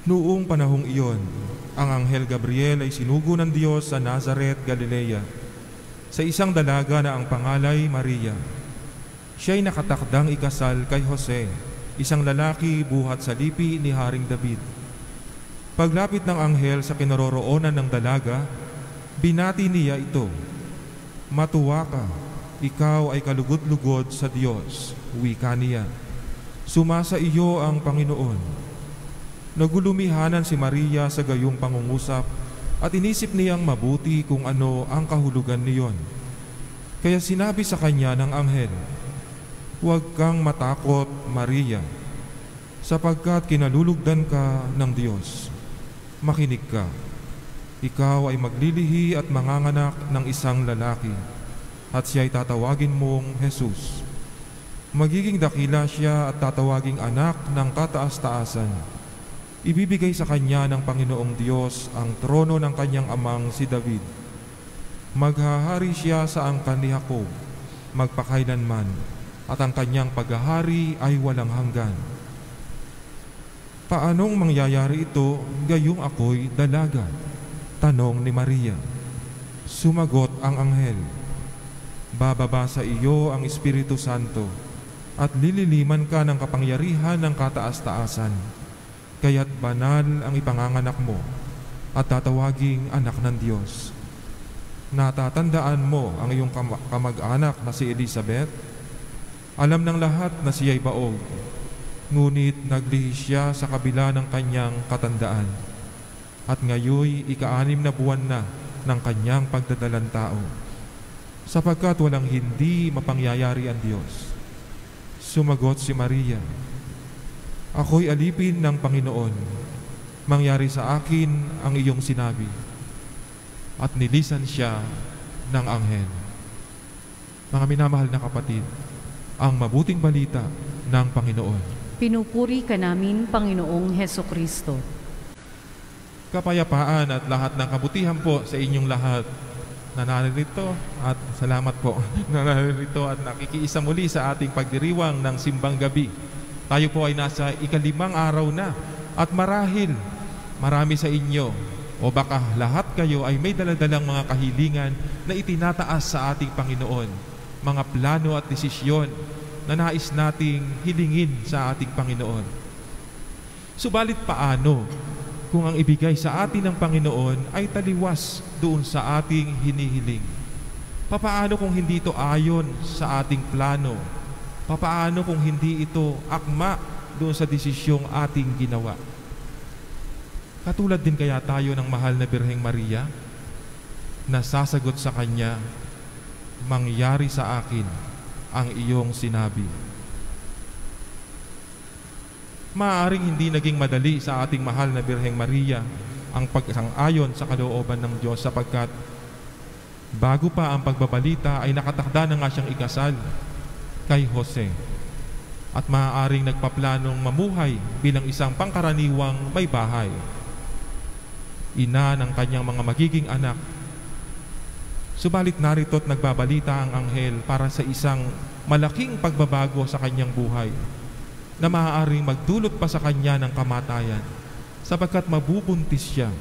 Noong panahong iyon, ang Anghel Gabriel ay sinugo ng Diyos sa Nazaret, Galilea, sa isang dalaga na ang pangalay Maria. Siya'y nakatakdang ikasal kay Jose, isang lalaki buhat sa lipi ni Haring David. Paglapit ng anghel sa kinaroroonan ng dalaga, binati niya ito, "Matuwa ka, ikaw ay kalugod-lugod sa Diyos," wika niya. "Sumasa iyo ang Panginoon." Nagulumihanan si Maria sa gayong pangungusap at inisip niyang mabuti kung ano ang kahulugan niyon. Kaya sinabi sa kanya ng anghel, "Huwag kang matakot, Maria, sapagkat kinalulugdan ka ng Diyos. Makinig ka, ikaw ay maglilihi at manganganak ng isang lalaki, at siya'y tatawagin mong Jesus. Magiging dakila siya at tatawaging anak ng kataas-taasan. Ibibigay sa kanya ng Panginoong Diyos ang trono ng kanyang amang si David. Maghahari siya sa angkan ni Jacob, magpakailanman, at ang kanyang paghahari ay walang hanggan." "Paanong mangyayari ito gayong ako'y dalaga?" tanong ni Maria. Sumagot ang anghel, "Bababa sa iyo ang Espiritu Santo at lililiman ka ng kapangyarihan ng kataas-taasan. Kaya't banal ang ipanganganak mo at tatawaging anak ng Diyos. Natatandaan mo ang iyong kamag-anak na si Elizabeth? Alam ng lahat na siya'y baog, ngunit naglihi siya sa kabila ng kanyang katandaan. At ngayoy ika-6 na buwan na ng kanyang pagdadalang tao, sapagkat walang hindi mapangyayari ang Diyos." Sumagot si Maria, "Ako'y alipin ng Panginoon. Mangyari sa akin ang iyong sinabi." At nilisan siya ng anghel. Mga minamahal na kapatid, ang mabuting balita ng Panginoon. Pinupuri ka namin, Panginoong Hesukristo. Kapayapaan at lahat ng kabutihan po sa inyong lahat na naririto, at salamat po na naririto at nakikiisa muli sa ating pagdiriwang ng simbang gabi. Tayo po ay nasa ika-5 araw na, at marahil marami sa inyo o baka lahat kayo ay may daladalang mga kahilingan na itinataas sa ating Panginoon, mga plano at desisyon na nais nating hilingin sa ating Panginoon. Subalit paano kung ang ibigay sa atin ng Panginoon ay taliwas doon sa ating hinihiling? Papaano kung hindi ito ayon sa ating plano? Papaano kung hindi ito akma doon sa desisyong ating ginawa? Katulad din kaya tayo ng mahal na Birheng Maria na sasagot sa Kanya, "Mangyari sa akin ang iyong sinabi." Maaaring hindi naging madali sa ating mahal na Birheng Maria ang pagsang-ayon sa kalooban ng Diyos, sapagkat bago pa ang pagbabalita ay nakatakda na nga siyang ikasal kay Jose, at maaaring nagpaplanong mamuhay bilang isang pangkaraniwang may bahay, ina ng kanyang mga magiging anak. Subalit narito't nagbabalita ang anghel para sa isang malaking pagbabago sa kanyang buhay na maaaring magdulot pa sa kanya ng kamatayan, sapagkat mabubuntis siya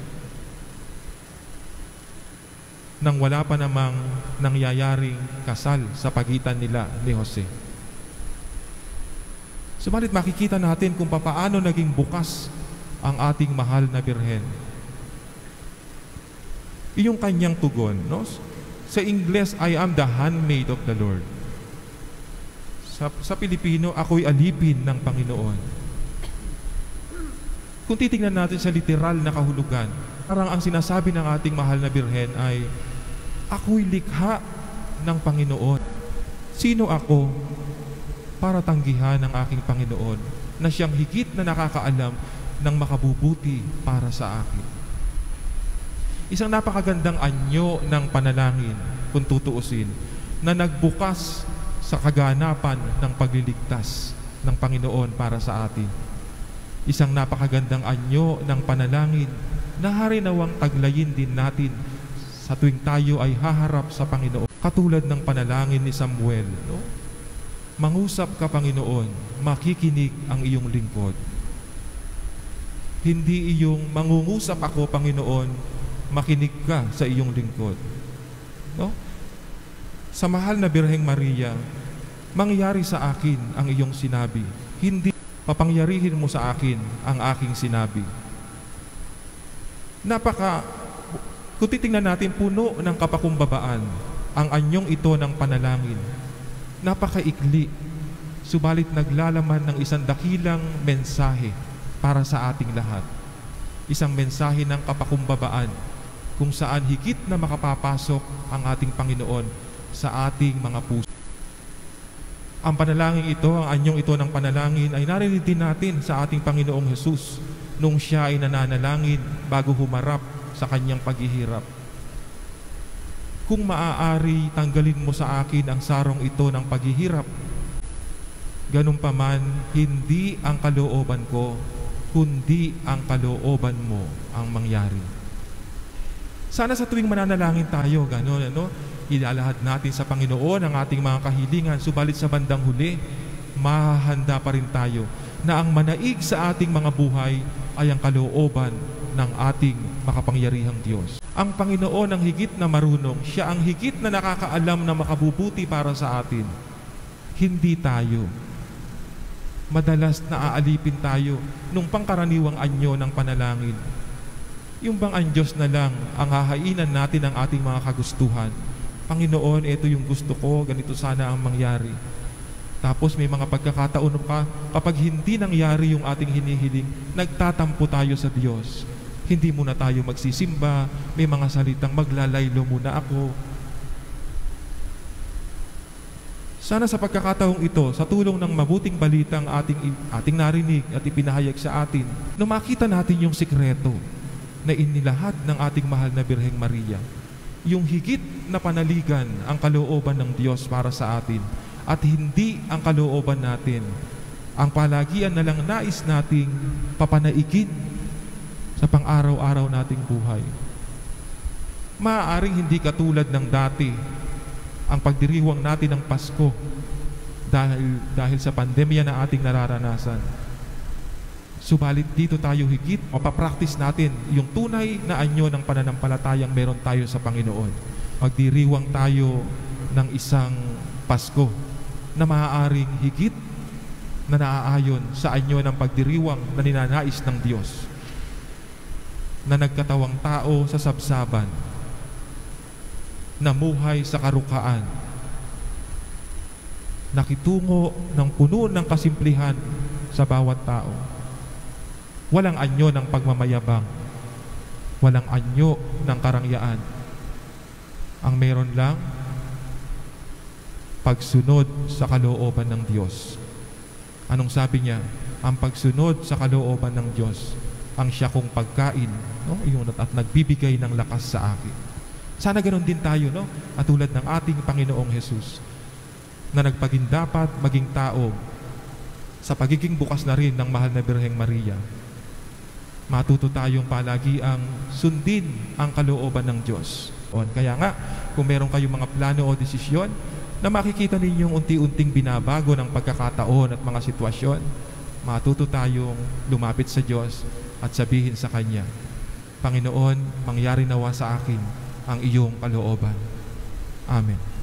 nang wala pa namang nangyayaring kasal sa pagitan nila ni Jose. Subalit makikita natin kung papaano naging bukas ang ating mahal na Birhen. Iyong kanyang tugon, no? Sa Ingles, "I am the handmaid of the Lord." Sa Pilipino, "Ako'y alipin ng Panginoon." Kung titingnan natin sa literal na kahulugan, parang ang sinasabi ng ating mahal na Birhen ay, "Ako'y likha ng Panginoon. Sino ako para tanggihan ng aking Panginoon na siyang higit na nakakaalam ng makabubuti para sa akin?" Isang napakagandang anyo ng panalangin, kung tutuusin, na nagbukas sa kaganapan ng pagliligtas ng Panginoon para sa atin. Isang napakagandang anyo ng panalangin na harinawang taglayin din natin sa tuwing tayo ay haharap sa Panginoon. Katulad ng panalangin ni Samuel, no? "Mangusap ka, Panginoon, makikinig ang iyong lingkod." Hindi iyong mangungusap ako, Panginoon, makinig ka sa iyong lingkod. No? Sa mahal na Birheng Maria, mangyari sa akin ang iyong sinabi. Hindi papangyarihin mo sa akin ang aking sinabi. Kung titingnan natin, puno ng kapakumbabaan ang anyong ito ng panalangin. Napakaikli, subalit naglalaman ng isang dakilang mensahe para sa ating lahat. Isang mensahe ng kapakumbabaan kung saan higit na makapapasok ang ating Panginoon sa ating mga puso. Ang panalangin ito, ang anyong ito ng panalangin ay narinig din natin sa ating Panginoong Hesus nung siya ay nananalangin bago humarap sa kanyang paghihirap. Kung maaari, tanggalin mo sa akin ang sarong ito ng paghihirap. Ganun pa man, hindi ang kalooban ko, kundi ang kalooban mo ang mangyari. Sana sa tuwing mananalangin tayo, gano'n, ilalahad natin sa Panginoon ang ating mga kahilingan, subalit sa bandang huli, mahahanda pa rin tayo na ang manaig sa ating mga buhay ay ang kalooban ng ating makapangyarihang Diyos. Ang Panginoon ang higit na marunong, siya ang higit na nakakaalam na makabubuti para sa atin. Hindi tayo. Madalas naaalipin tayo nung pangkaraniwang anyo ng panalangin. Yung bang ang Diyos na lang ang hahainan natin ng ating mga kagustuhan. Panginoon, ito yung gusto ko, ganito sana ang mangyari. Tapos may mga pagkakataon pa, kapag hindi nangyari yung ating hinihiling, nagtatampo tayo sa Diyos. Hindi muna tayo magsisimba, may mga salitang maglalaylo muna ako. Sana sa pagkakataong ito, sa tulong ng mabuting balitang ating narinig at ipinahayag sa atin, na makita natin yung sikreto na inilahad ng ating mahal na Birheng Maria. Yung higit na panaligan ang kalooban ng Diyos para sa atin at hindi ang kalooban natin. Ang palagian na lang nais nating papanaigin sa pang-araw-araw nating buhay. Maaaring hindi katulad ng dati ang pagdiriwang natin ng Pasko dahil sa pandemya na ating nararanasan. Subalit dito tayo higit, mapapractice natin yung tunay na anyo ng pananampalatayang meron tayo sa Panginoon. Magdiriwang tayo ng isang Pasko na maaaring higit na naaayon sa anyo ng pagdiriwang na ninanais ng Diyos, na nagkatawang tao sa sabsaban, namuhay sa karukaan, nakitungo ng puno ng kasimplihan sa bawat tao. Walang anyo ng pagmamayabang, walang anyo ng karangyaan. Ang meron lang, pagsunod sa kalooban ng Diyos. Anong sabi niya? Ang pagsunod sa kalooban ng Diyos ang siya kong pagkain, at nagbibigay ng lakas sa akin. Sana ganoon din tayo, at tulad ng ating Panginoong Hesus, na nagpaging dapat maging tao sa pagiging bukas na rin ng mahal na Birheng Maria. Matuto tayong palagi ang sundin ang kalooban ng Diyos. Kaya nga, kung meron kayong mga plano o desisyon na makikita ninyong unti-unting binabago ng pagkakataon at mga sitwasyon, matuto tayong lumapit sa Diyos at sabihin sa Kanya, Panginoon, mangyari nawa sa akin ang iyong kalooban. Amen.